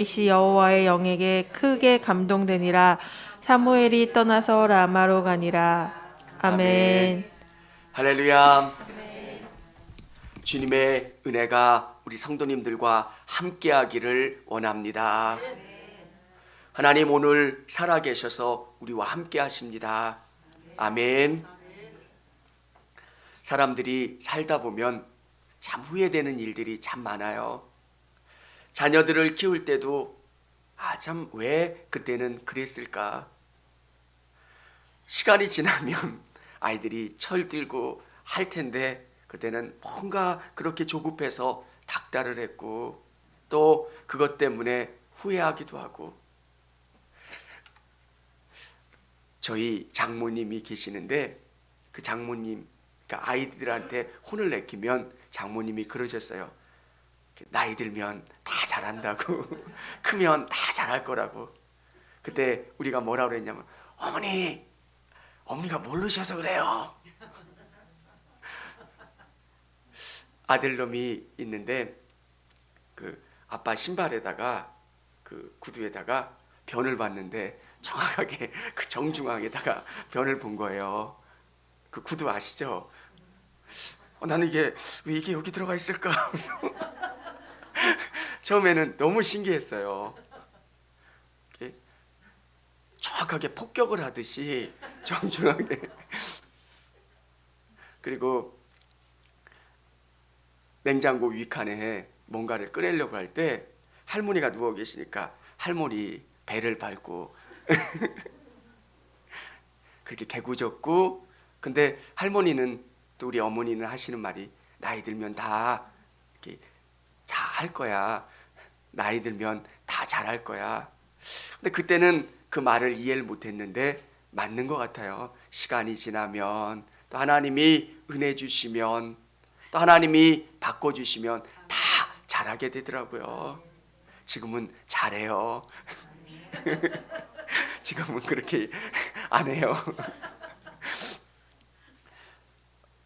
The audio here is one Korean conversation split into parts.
이시 여호와의 영에게 크게 감동되니라. 사무엘이 떠나서 라마로 가니라. 아멘. 할렐루야. 주님의 은혜가 우리 성도님들과 함께하기를 원합니다. 하나님 오늘 살아계셔서 우리와 함께하십니다. 아멘. 사람들이 살다 보면 참 후회되는 일들이 참 많아요. 자녀들을 키울 때도 참 왜 그때는 그랬을까? 시간이 지나면 아이들이 철들고 할 텐데 그때는 뭔가 그렇게 조급해서 닥달을 했고 또 그것 때문에 후회하기도 하고. 저희 장모님이 계시는데 그 장모님, 그러니까 아이들한테 혼을 내키면 장모님이 그러셨어요. 나이 들면 다 잘한다고 크면 다 잘할 거라고. 그때 우리가 뭐라고 그랬냐면 어머니가 모르셔서 그래요. 아들놈이 있는데 그 아빠 신발에다가 그 구두에다가 변을 봤는데 정확하게 그 정중앙에다가 변을 본 거예요. 그 구두 아시죠? 나는 이게 왜 이게 여기 들어가 있을까? 처음에는 너무 신기했어요. 정확하게 폭격을 하듯이 정중하게. 그리고 냉장고 위칸에 뭔가를 꺼내려고 할 때 할머니가 누워 계시니까 할머니 배를 밟고 그렇게 개구졌고. 근데 할머니는 또 우리 어머니는 하시는 말이 나이 들면 다 이렇게 잘 거야. 나이 들면 다 잘할 거야. 근데 그때는 그 말을 이해를 못했는데 맞는 것 같아요. 시간이 지나면 또 하나님이 은혜 주시면 또 하나님이 바꿔주시면 다 잘하게 되더라고요. 지금은 잘해요. 지금은 그렇게 안 해요.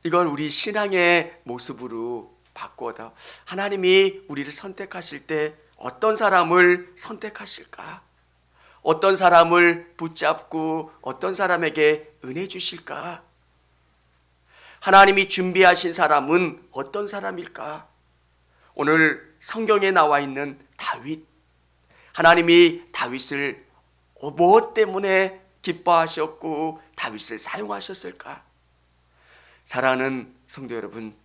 이건 우리 신앙의 모습으로 바꿔다. 하나님이 우리를 선택하실 때 어떤 사람을 선택하실까? 어떤 사람을 붙잡고 어떤 사람에게 은혜 주실까? 하나님이 준비하신 사람은 어떤 사람일까? 오늘 성경에 나와 있는 다윗, 하나님이 다윗을 무엇 때문에 기뻐하셨고 다윗을 사용하셨을까? 사랑하는 성도 여러분,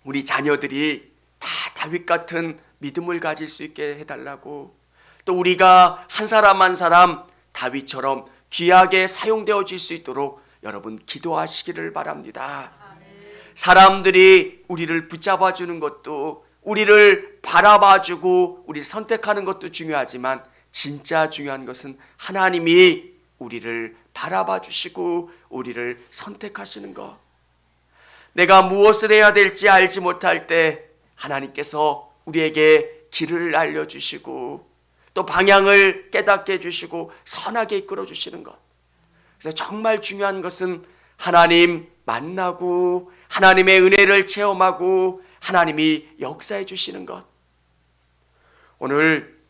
우리 자녀들이 다 다윗 같은 믿음을 가질 수 있게 해달라고, 또 우리가 한 사람 한 사람 다윗처럼 귀하게 사용되어질 수 있도록 여러분 기도하시기를 바랍니다. 사람들이 우리를 붙잡아 주는 것도, 우리를 바라봐 주고 우리를 선택하는 것도 중요하지만 진짜 중요한 것은 하나님이 우리를 바라봐 주시고 우리를 선택하시는 것. 내가 무엇을 해야 될지 알지 못할 때 하나님께서 우리에게 길을 알려주시고 또 방향을 깨닫게 해주시고 선하게 이끌어 주시는 것. 그래서 정말 중요한 것은 하나님 만나고 하나님의 은혜를 체험하고 하나님이 역사해 주시는 것. 오늘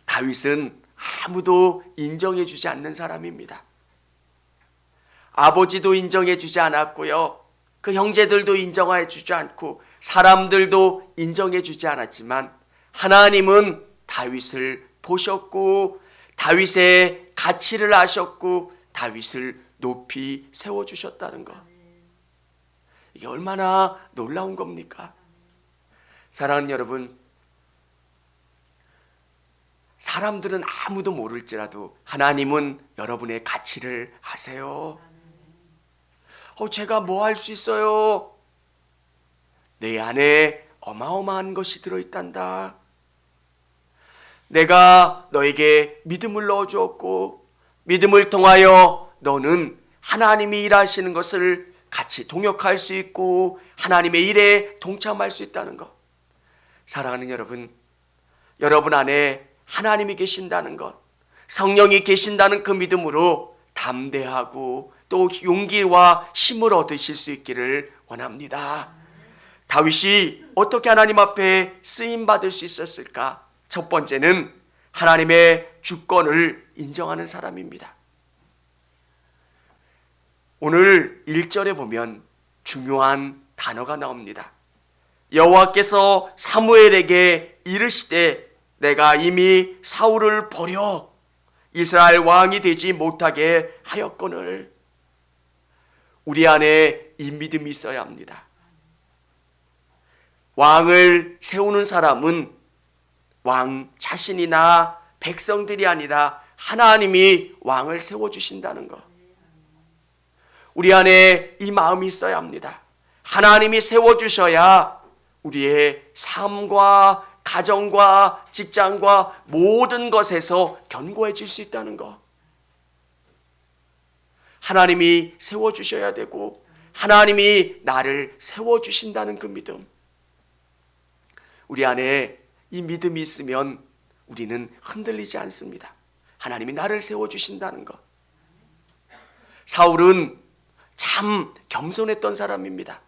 다윗은 아무도 인정해 주지 않는 사람입니다. 아버지도 인정해 주지 않았고요, 그 형제들도 인정해 주지 않고 사람들도 인정해 주지 않았지만 하나님은 다윗을 보셨고 다윗의 가치를 아셨고 다윗을 높이 세워주셨다는 것. 이게 얼마나 놀라운 겁니까? 사랑하는 여러분, 사람들은 아무도 모를지라도 하나님은 여러분의 가치를 아세요. 제가 뭐 할 수 있어요? 내 안에 어마어마한 것이 들어있단다. 내가 너에게 믿음을 넣어주었고 믿음을 통하여 너는 하나님이 일하시는 것을 같이 동역할 수 있고 하나님의 일에 동참할 수 있다는 것. 사랑하는 여러분, 여러분 안에 하나님이 계신다는 것, 성령이 계신다는 그 믿음으로 담대하고 또 용기와 힘을 얻으실 수 있기를 원합니다. 다윗이 어떻게 하나님 앞에 쓰임 받을 수 있었을까? 첫 번째는 하나님의 주권을 인정하는 사람입니다. 오늘 1절에 보면 중요한 단어가 나옵니다. 여호와께서 사무엘에게 이르시되 내가 이미 사울을 버려 이스라엘 왕이 되지 못하게 하였거늘. 우리 안에 이 믿음이 있어야 합니다. 왕을 세우는 사람은 왕 자신이나 백성들이 아니라 하나님이 왕을 세워주신다는 것. 우리 안에 이 마음이 있어야 합니다. 하나님이 세워주셔야 우리의 삶과 가정과 직장과 모든 것에서 견고해질 수 있다는 것. 하나님이 세워주셔야 되고 하나님이 나를 세워주신다는 그 믿음. 우리 안에 이 믿음이 있으면 우리는 흔들리지 않습니다. 하나님이 나를 세워주신다는 것. 사울은 참 겸손했던 사람입니다.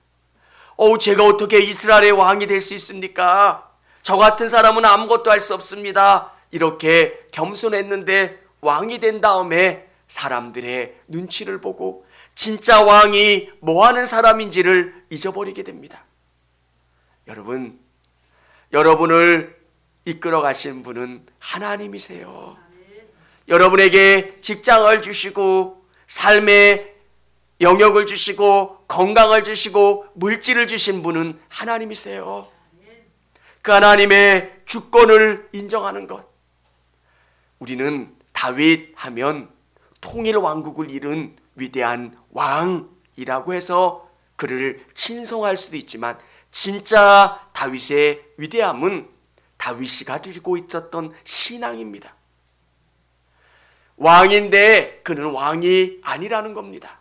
제가 어떻게 이스라엘의 왕이 될 수 있습니까? 저 같은 사람은 아무것도 할 수 없습니다. 이렇게 겸손했는데 왕이 된 다음에 사람들의 눈치를 보고 진짜 왕이 뭐 하는 사람인지를 잊어버리게 됩니다. 여러분, 여러분을 이끌어 가신 분은 하나님이세요. 여러분에게 직장을 주시고 삶의 영역을 주시고 건강을 주시고 물질을 주신 분은 하나님이세요. 그 하나님의 주권을 인정하는 것. 우리는 다윗 하면 통일 왕국을 이룬 위대한 왕이라고 해서 그를 칭송할 수도 있지만 진짜 다윗의 위대함은 다윗이 가지고 있었던 신앙입니다. 왕인데 그는 왕이 아니라는 겁니다.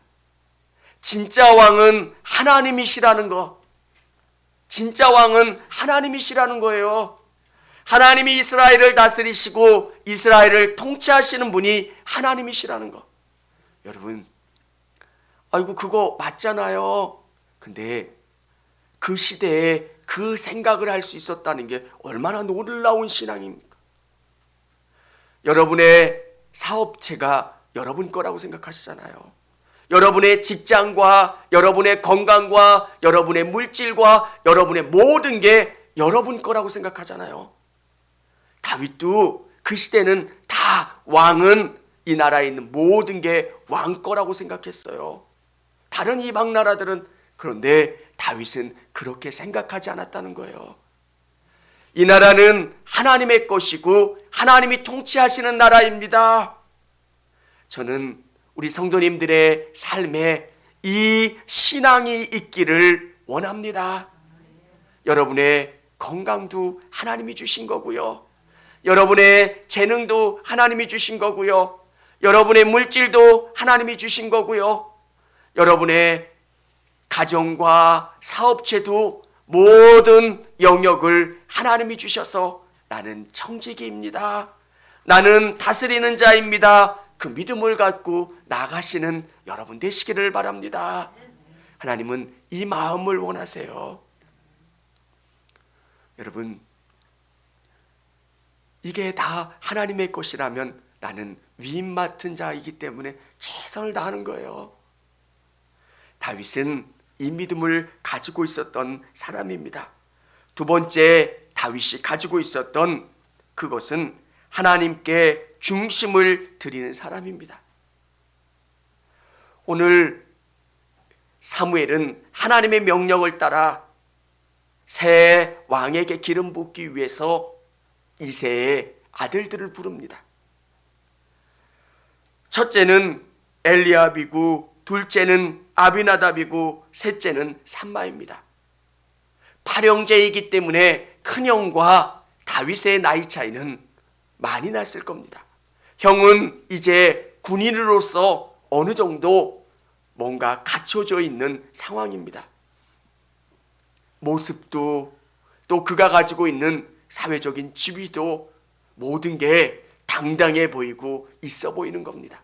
진짜 왕은 하나님이시라는 거. 진짜 왕은 하나님이시라는 거예요. 하나님이 이스라엘을 다스리시고 이스라엘을 통치하시는 분이 하나님이시라는 거. 여러분, 아이고 그거 맞잖아요. 근데 그 시대에 그 생각을 할 수 있었다는 게 얼마나 놀라운 신앙입니까? 여러분의 사업체가 여러분 거라고 생각하시잖아요. 여러분의 직장과 여러분의 건강과 여러분의 물질과 여러분의 모든 게 여러분 거라고 생각하잖아요. 다윗도 그 시대는 다 왕은 이 나라에 있는 모든 게 왕 거라고 생각했어요. 다른 이방 나라들은. 그런데 다윗은 그렇게 생각하지 않았다는 거예요. 이 나라는 하나님의 것이고 하나님이 통치하시는 나라입니다. 저는 우리 성도님들의 삶에 이 신앙이 있기를 원합니다. 여러분의 건강도 하나님이 주신 거고요. 여러분의 재능도 하나님이 주신 거고요. 여러분의 물질도 하나님이 주신 거고요. 여러분의 가정과 사업체도 모든 영역을 하나님이 주셔서 나는 청지기입니다. 나는 다스리는 자입니다. 그 믿음을 갖고 나가시는 여러분 되시기를 바랍니다. 하나님은 이 마음을 원하세요. 여러분, 이게 다 하나님의 것이라면 나는 위임 맡은 자이기 때문에 최선을 다하는 거예요. 다윗은 이 믿음을 가지고 있었던 사람입니다. 두 번째, 다윗이 가지고 있었던 그것은 하나님께 중심을 드리는 사람입니다. 오늘 사무엘은 하나님의 명령을 따라 새 왕에게 기름 붓기 위해서 이새의 아들들을 부릅니다. 첫째는 엘리압이고 둘째는 아비나답이고 셋째는 삼마입니다. 팔형제이기 때문에 큰형과 다윗의 나이 차이는 많이 났을 겁니다. 형은 이제 군인으로서 어느 정도 뭔가 갖춰져 있는 상황입니다. 모습도 또 그가 가지고 있는 사회적인 지위도 모든 게 당당해 보이고 있어 보이는 겁니다.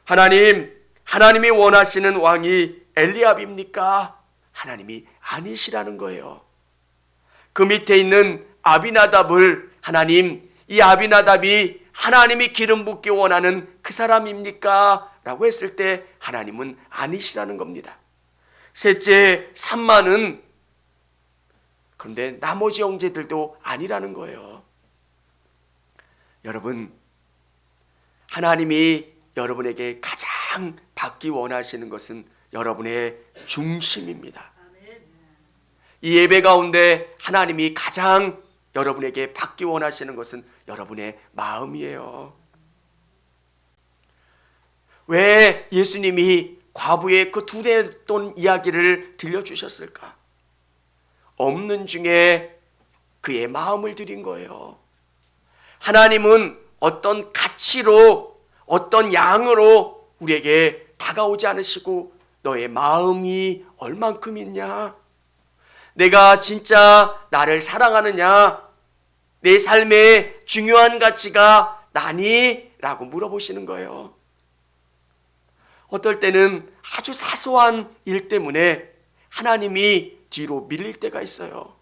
하나님이 원하시는 왕이 엘리압입니까? 하나님이 아니시라는 거예요. 그 밑에 있는 아비나답을 하나님, 이 아비나답이 하나님이 기름 붓기 원하는 그 사람입니까? 라고 했을 때 하나님은 아니시라는 겁니다. 셋째, 삼마는 그런데 나머지 형제들도 아니라는 거예요. 여러분, 하나님이 여러분에게 가장 받기 원하시는 것은 여러분의 중심입니다. 이 예배 가운데 하나님이 가장 여러분에게 받기 원하시는 것은 여러분의 마음이에요. 왜 예수님이 과부의 그 두뇌 돈 이야기를 들려주셨을까? 없는 중에 그의 마음을 드린 거예요. 하나님은 어떤 가치로, 어떤 양으로 우리에게 다가오지 않으시고 너의 마음이 얼만큼 있냐? 내가 진짜 나를 사랑하느냐? 내 삶의 중요한 가치가 나니? 라고 물어보시는 거예요. 어떨 때는 아주 사소한 일 때문에 하나님이 뒤로 밀릴 때가 있어요.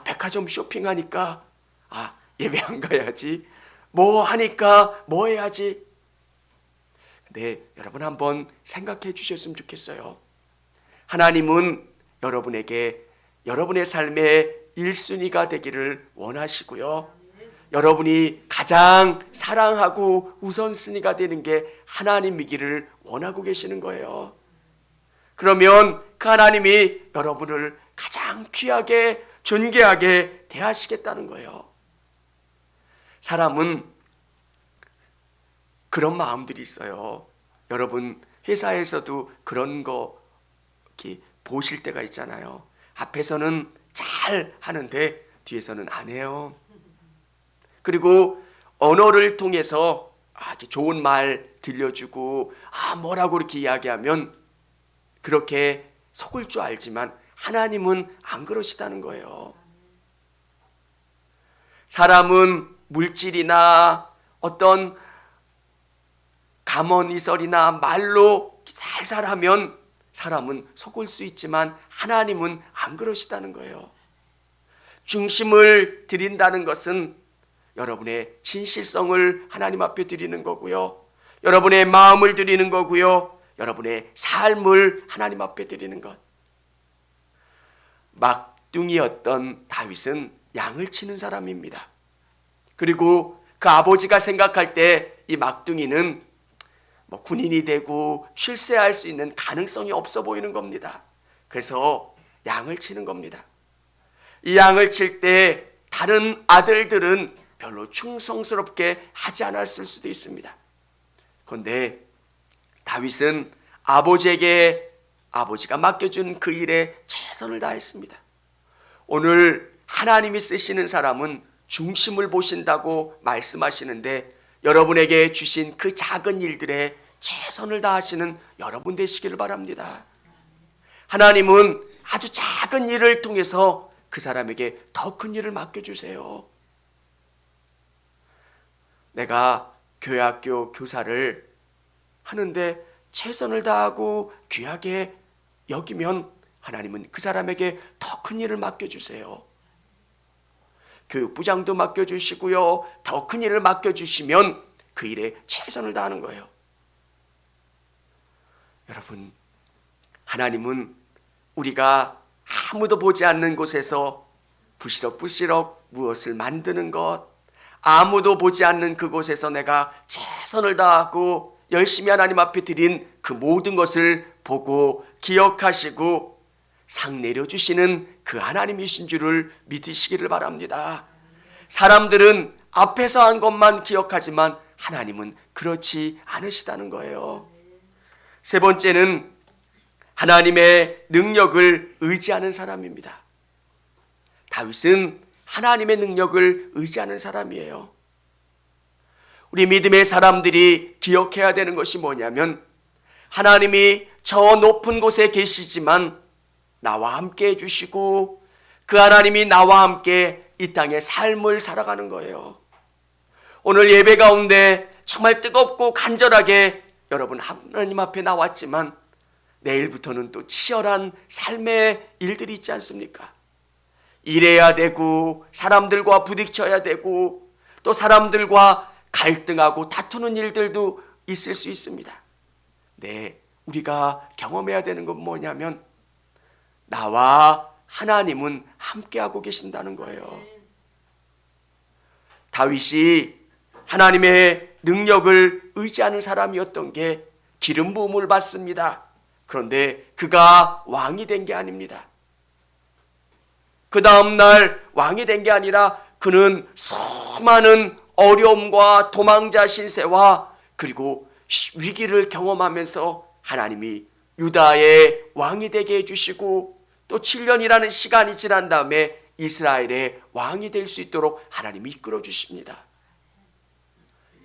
백화점 쇼핑하니까 예배 안 가야지. 뭐 하니까 뭐 해야지. 근데 여러분 한번 생각해 주셨으면 좋겠어요. 하나님은 여러분에게 여러분의 삶의 1순위가 되기를 원하시고요. 여러분이 가장 사랑하고 우선순위가 되는 게 하나님이기를 원하고 계시는 거예요. 그러면 그 하나님이 여러분을 가장 귀하게 존귀하게 대하시겠다는 거예요. 사람은 그런 마음들이 있어요. 여러분 회사에서도 그런 거 이렇게 보실 때가 있잖아요. 앞에서는 잘 하는데 뒤에서는 안 해요. 그리고 언어를 통해서 이렇게 좋은 말 들려주고 뭐라고 이렇게 이야기하면 그렇게 속을 줄 알지만 하나님은 안 그러시다는 거예요. 사람은 물질이나 어떤 감언이설이나 말로 살살하면 사람은 속을 수 있지만 하나님은 안 그러시다는 거예요. 중심을 드린다는 것은 여러분의 진실성을 하나님 앞에 드리는 거고요. 여러분의 마음을 드리는 거고요. 여러분의 삶을 하나님 앞에 드리는 것. 막둥이였던 다윗은 양을 치는 사람입니다. 그리고 그 아버지가 생각할 때 이 막둥이는 군인이 되고 출세할 수 있는 가능성이 없어 보이는 겁니다. 그래서 양을 치는 겁니다. 이 양을 칠 때 다른 아들들은 별로 충성스럽게 하지 않았을 수도 있습니다. 그런데 다윗은 아버지가 맡겨준 그 일에 최선을 다했습니다. 오늘 하나님이 쓰시는 사람은 중심을 보신다고 말씀하시는데 여러분에게 주신 그 작은 일들에 최선을 다하시는 여러분 되시기를 바랍니다. 하나님은 아주 작은 일을 통해서 그 사람에게 더 큰 일을 맡겨주세요. 내가 교회학교 교사를 하는데 최선을 다하고 귀하게 여기면 하나님은 그 사람에게 더 큰 일을 맡겨주세요. 교육부장도 맡겨주시고요. 더 큰 일을 맡겨주시면 그 일에 최선을 다하는 거예요. 여러분, 하나님은 우리가 아무도 보지 않는 곳에서 부시럭부시럭 무엇을 만드는 것, 아무도 보지 않는 그곳에서 내가 최선을 다하고 열심히 하나님 앞에 드린 그 모든 것을 보고 기억하시고 상 내려주시는 그 하나님이신 줄을 믿으시기를 바랍니다. 사람들은 앞에서 한 것만 기억하지만 하나님은 그렇지 않으시다는 거예요. 세 번째는 하나님의 능력을 의지하는 사람입니다. 다윗은 하나님의 능력을 의지하는 사람이에요. 우리 믿음의 사람들이 기억해야 되는 것이 뭐냐면 하나님이 저 높은 곳에 계시지만 나와 함께 해주시고 그 하나님이 나와 함께 이 땅의 삶을 살아가는 거예요. 오늘 예배 가운데 정말 뜨겁고 간절하게 여러분 하나님 앞에 나왔지만 내일부터는 또 치열한 삶의 일들이 있지 않습니까? 일해야 되고 사람들과 부딪혀야 되고 또 사람들과 갈등하고 다투는 일들도 있을 수 있습니다. 네, 우리가 경험해야 되는 건 뭐냐면 나와 하나님은 함께하고 계신다는 거예요. 다윗이 하나님의 능력을 의지하는 사람이었던 게 기름 부음을 받습니다. 그런데 그가 왕이 된 게 아닙니다. 그 다음날 왕이 된 게 아니라 그는 수많은 어려움과 도망자 신세와 그리고 위기를 경험하면서 하나님이 유다의 왕이 되게 해주시고 또 7년이라는 시간이 지난 다음에 이스라엘의 왕이 될 수 있도록 하나님이 이끌어 주십니다.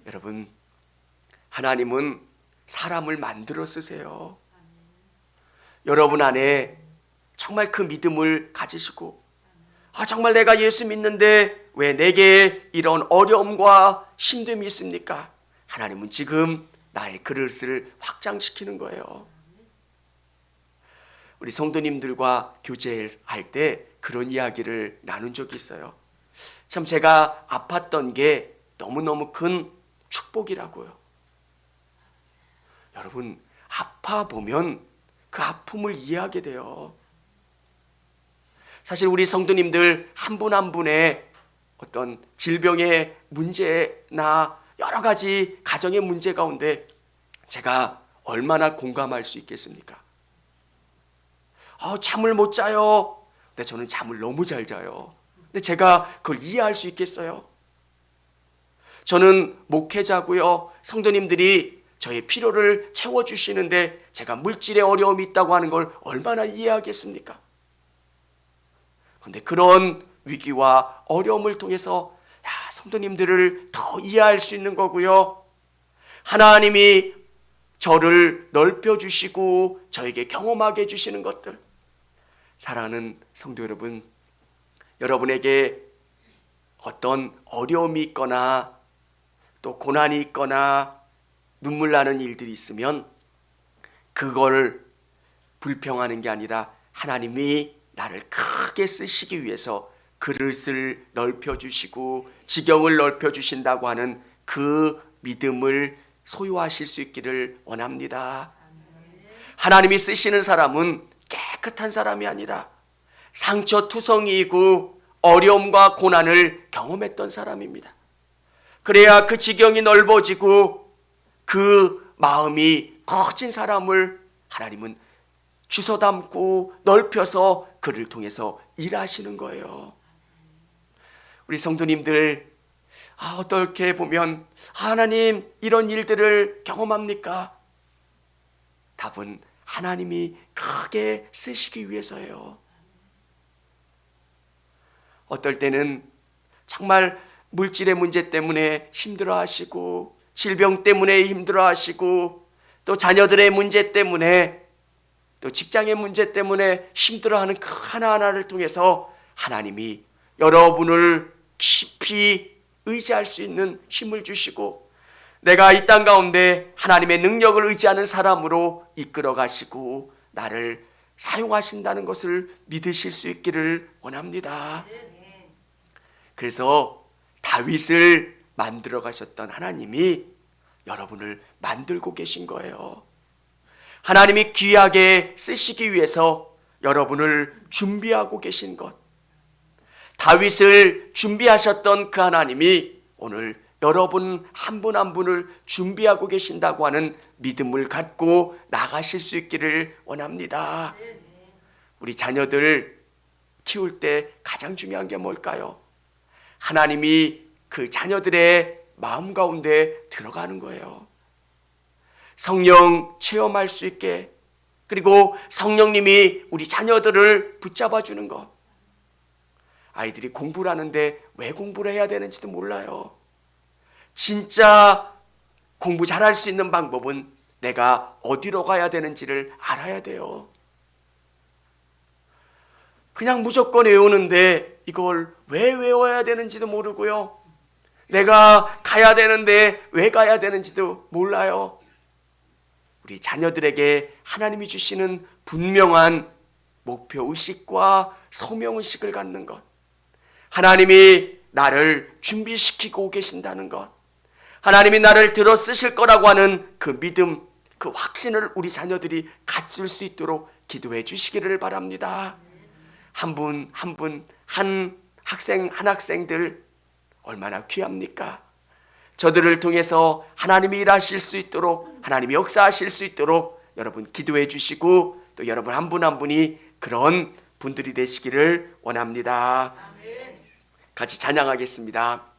여러분, 하나님은 사람을 만들어 쓰세요. 여러분 안에 정말 그 믿음을 가지시고 정말 내가 예수 믿는데 왜 내게 이런 어려움과 힘듦이 있습니까? 하나님은 지금 나의 그릇을 확장시키는 거예요. 우리 성도님들과 교제할 때 그런 이야기를 나눈 적이 있어요. 참 제가 아팠던 게 너무너무 큰 축복이라고요. 여러분, 아파보면 그 아픔을 이해하게 돼요. 사실 우리 성도님들 한 분 한 분의 어떤 질병의 문제나 여러 가지 가정의 문제 가운데 제가 얼마나 공감할 수 있겠습니까? 잠을 못 자요. 근데 저는 잠을 너무 잘 자요. 근데 제가 그걸 이해할 수 있겠어요? 저는 목회자고요. 성도님들이 저의 필요를 채워주시는데 제가 물질의 어려움이 있다고 하는 걸 얼마나 이해하겠습니까? 그런데 그런 위기와 어려움을 통해서 성도님들을 더 이해할 수 있는 거고요. 하나님이 저를 넓혀주시고 저에게 경험하게 해주시는 것들. 사랑하는 성도 여러분, 여러분에게 어떤 어려움이 있거나 또 고난이 있거나 눈물 나는 일들이 있으면 그걸 불평하는 게 아니라 하나님이 나를 크게 쓰시기 위해서 그릇을 넓혀주시고 지경을 넓혀주신다고 하는 그 믿음을 소유하실 수 있기를 원합니다. 하나님이 쓰시는 사람은 깨끗한 사람이 아니라 상처투성이이고 어려움과 고난을 경험했던 사람입니다. 그래야 그 지경이 넓어지고 그 마음이 커진 사람을 하나님은 주워 담고 넓혀서 그를 통해서 일하시는 거예요. 우리 성도님들 어떻게 보면 하나님 이런 일들을 경험합니까? 답은 하나님이 크게 쓰시기 위해서예요. 어떨 때는 정말 물질의 문제 때문에 힘들어하시고 질병 때문에 힘들어하시고 또 자녀들의 문제 때문에 또 직장의 문제 때문에 힘들어하는 그 하나하나를 통해서 하나님이 여러분을 깊이 의지할 수 있는 힘을 주시고 내가 이 땅 가운데 하나님의 능력을 의지하는 사람으로 이끌어 가시고 나를 사용하신다는 것을 믿으실 수 있기를 원합니다. 그래서 다윗을 만들어 가셨던 하나님이 여러분을 만들고 계신 거예요. 하나님이 귀하게 쓰시기 위해서 여러분을 준비하고 계신 것. 다윗을 준비하셨던 그 하나님이 오늘 여러분 한 분 한 분을 준비하고 계신다고 하는 믿음을 갖고 나가실 수 있기를 원합니다. 우리 자녀들 키울 때 가장 중요한 게 뭘까요? 하나님이 그 자녀들의 마음 가운데 들어가는 거예요. 성령 체험할 수 있게, 그리고 성령님이 우리 자녀들을 붙잡아 주는 것. 아이들이 공부를 하는데 왜 공부를 해야 되는지도 몰라요. 진짜 공부 잘할 수 있는 방법은 내가 어디로 가야 되는지를 알아야 돼요. 그냥 무조건 외우는데 이걸 왜 외워야 되는지도 모르고요. 내가 가야 되는데 왜 가야 되는지도 몰라요. 우리 자녀들에게 하나님이 주시는 분명한 목표의식과 소명의식을 갖는 것. 하나님이 나를 준비시키고 계신다는 것, 하나님이 나를 들어 쓰실 거라고 하는 그 믿음, 그 확신을 우리 자녀들이 갖출 수 있도록 기도해 주시기를 바랍니다. 한 분 한 분, 한 학생 한 학생들 얼마나 귀합니까? 저들을 통해서 하나님이 일하실 수 있도록, 하나님이 역사하실 수 있도록 여러분 기도해 주시고, 또 여러분 한 분 한 분이 그런 분들이 되시기를 원합니다. 같이 찬양하겠습니다.